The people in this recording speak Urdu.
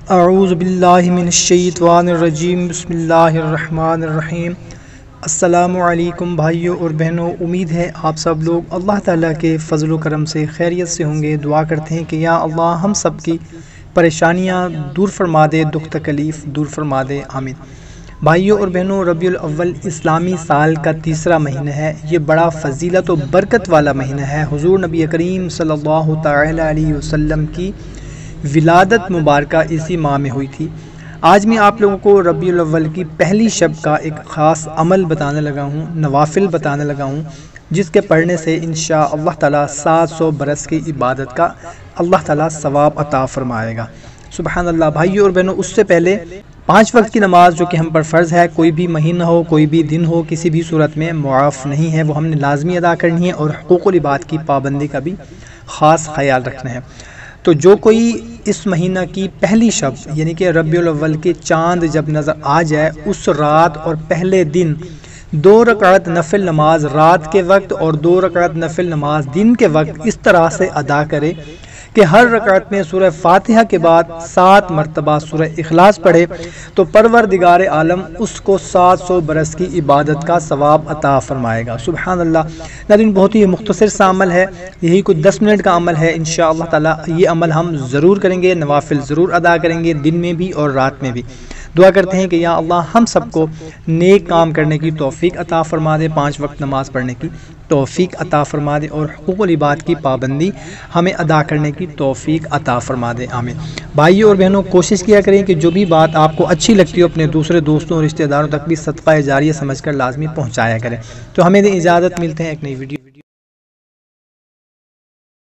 اعوذ باللہ من الشیطان الرجیم بسم اللہ الرحمن الرحیم۔ السلام علیکم بھائیوں اور بہنوں، امید ہے آپ سب لوگ اللہ تعالیٰ کے فضل و کرم سے خیریت سے ہوں گے۔ دعا کرتے ہیں کہ یا اللہ ہم سب کی پریشانیاں دور فرما دے، دکھ تکلیف دور فرما دے، آمین۔ بھائیوں اور بہنوں، ربیع الاول اسلامی سال کا تیسرا مہینہ ہے۔ یہ بڑا فضیلت و برکت والا مہینہ ہے۔ حضور نبی کریم صلی اللہ تعالی علیہ وسلم کی ولادت مبارکہ اسی ماہ میں ہوئی تھی۔ آج میں آپ لوگوں کو ربیع الاول کی پہلی شب کا ایک خاص عمل بتانے لگا ہوں، نوافل بتانے لگا ہوں، جس کے پڑھنے سے انشاءاللہ اللہ تعالیٰ 700 برس کی عبادت کا اللہ تعالیٰ ثواب عطا فرمائے گا۔ سبحان اللہ۔ بھائیوں اور بہنوں، اس سے پہلے 5 وقت کی نماز جو کہ ہم پر فرض ہے، کوئی بھی مہینہ ہو، کوئی بھی دن ہو، کسی بھی صورت میں معاف نہیں ہے، وہ ہم نے لازمی ادا کرنی ہے، اور حقوق العباد کی پابندی کا بھی خاص خیال رکھنا ہے۔ تو جو کوئی اس مہینہ کی پہلی شب یعنی کہ ربیع الاول کے چاند جب نظر آ جائے، اس رات اور پہلے دن 2 رکعت نفل نماز رات کے وقت اور 2 رکعت نفل نماز دن کے وقت اس طرح سے ادا کرے کہ ہر رکعت میں سورہ فاتحہ کے بعد 7 مرتبہ سورہ اخلاص پڑھے، تو پروردگار عالم اس کو 700 برس کی عبادت کا ثواب عطا فرمائے گا۔ سبحان اللہ۔ ناظرین، بہت ہی مختصر سا عمل ہے، یہی کچھ 10 منٹ کا عمل ہے۔ انشاءاللہ تعالی یہ عمل ہم ضرور کریں گے، نوافل ضرور ادا کریں گے، دن میں بھی اور رات میں بھی۔ دعا کرتے ہیں کہ یا اللہ ہم سب کو نیک کام کرنے کی توفیق عطا فرما دے، 5 وقت نماز پڑھنے کی توفیق عطا فرما دے، اور حقوق العباد کی پابندی ہمیں ادا کرنے کی توفیق عطا فرما دے، آمین۔ بھائیوں اور بہنوں، کوشش کیا کریں کہ جو بھی بات آپ کو اچھی لگتی ہو اپنے دوسرے دوستوں اور رشتہ داروں تک بھی صدقہ جاریہ سمجھ کر لازمی پہنچایا کریں۔ تو ہمیں اجازت، ملتے ہیں ایک نئی ویڈیو